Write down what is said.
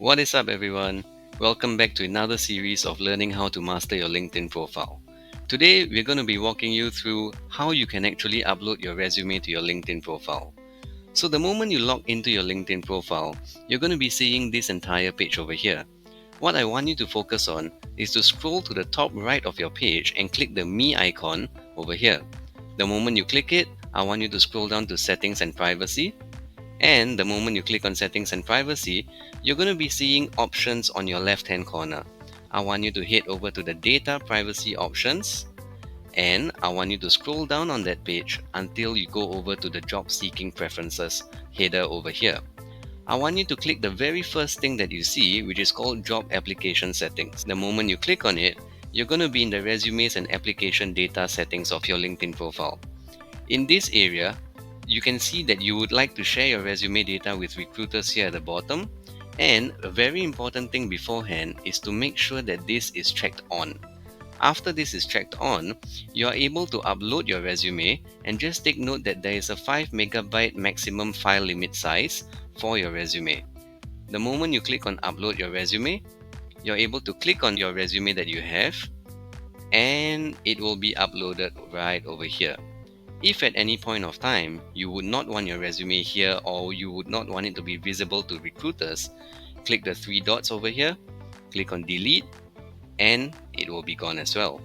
What is up, everyone? Welcome back to another series of learning how to master your LinkedIn profile. Today, we're going to be walking you through how you can actually upload your resume to your LinkedIn profile. So, the moment you log into your LinkedIn profile, you're going to be seeing this entire page over here. What I want you to focus on is to scroll to the top right of your page and click the Me icon over here. The moment you click it, I want you to scroll down to Settings and Privacy. And the moment you click on Settings and Privacy, you're going to be seeing options on your left hand corner. I want you to head over to the Data Privacy options, and I want you to scroll down on that page until you go over to the Job Seeking Preferences header over here. I want you to click the very first thing that you see, which is called Job Application Settings. The moment you click on it, you're going to be in the Resumes and Application Data settings of your LinkedIn profile. In this area, you can see that you would like to share your resume data with recruiters here at the bottom. And a very important thing beforehand is to make sure that this is checked on. After this is checked on, you are able to upload your resume, and just take note that there is a 5 megabyte maximum file limit size for your resume. The moment you click on upload your resume, you're able to click on your resume that you have, and it will be uploaded right over here. If at any point of time you would not want your resume here, or you would not want it to be visible to recruiters, click the three dots over here, click on delete, and it will be gone as well.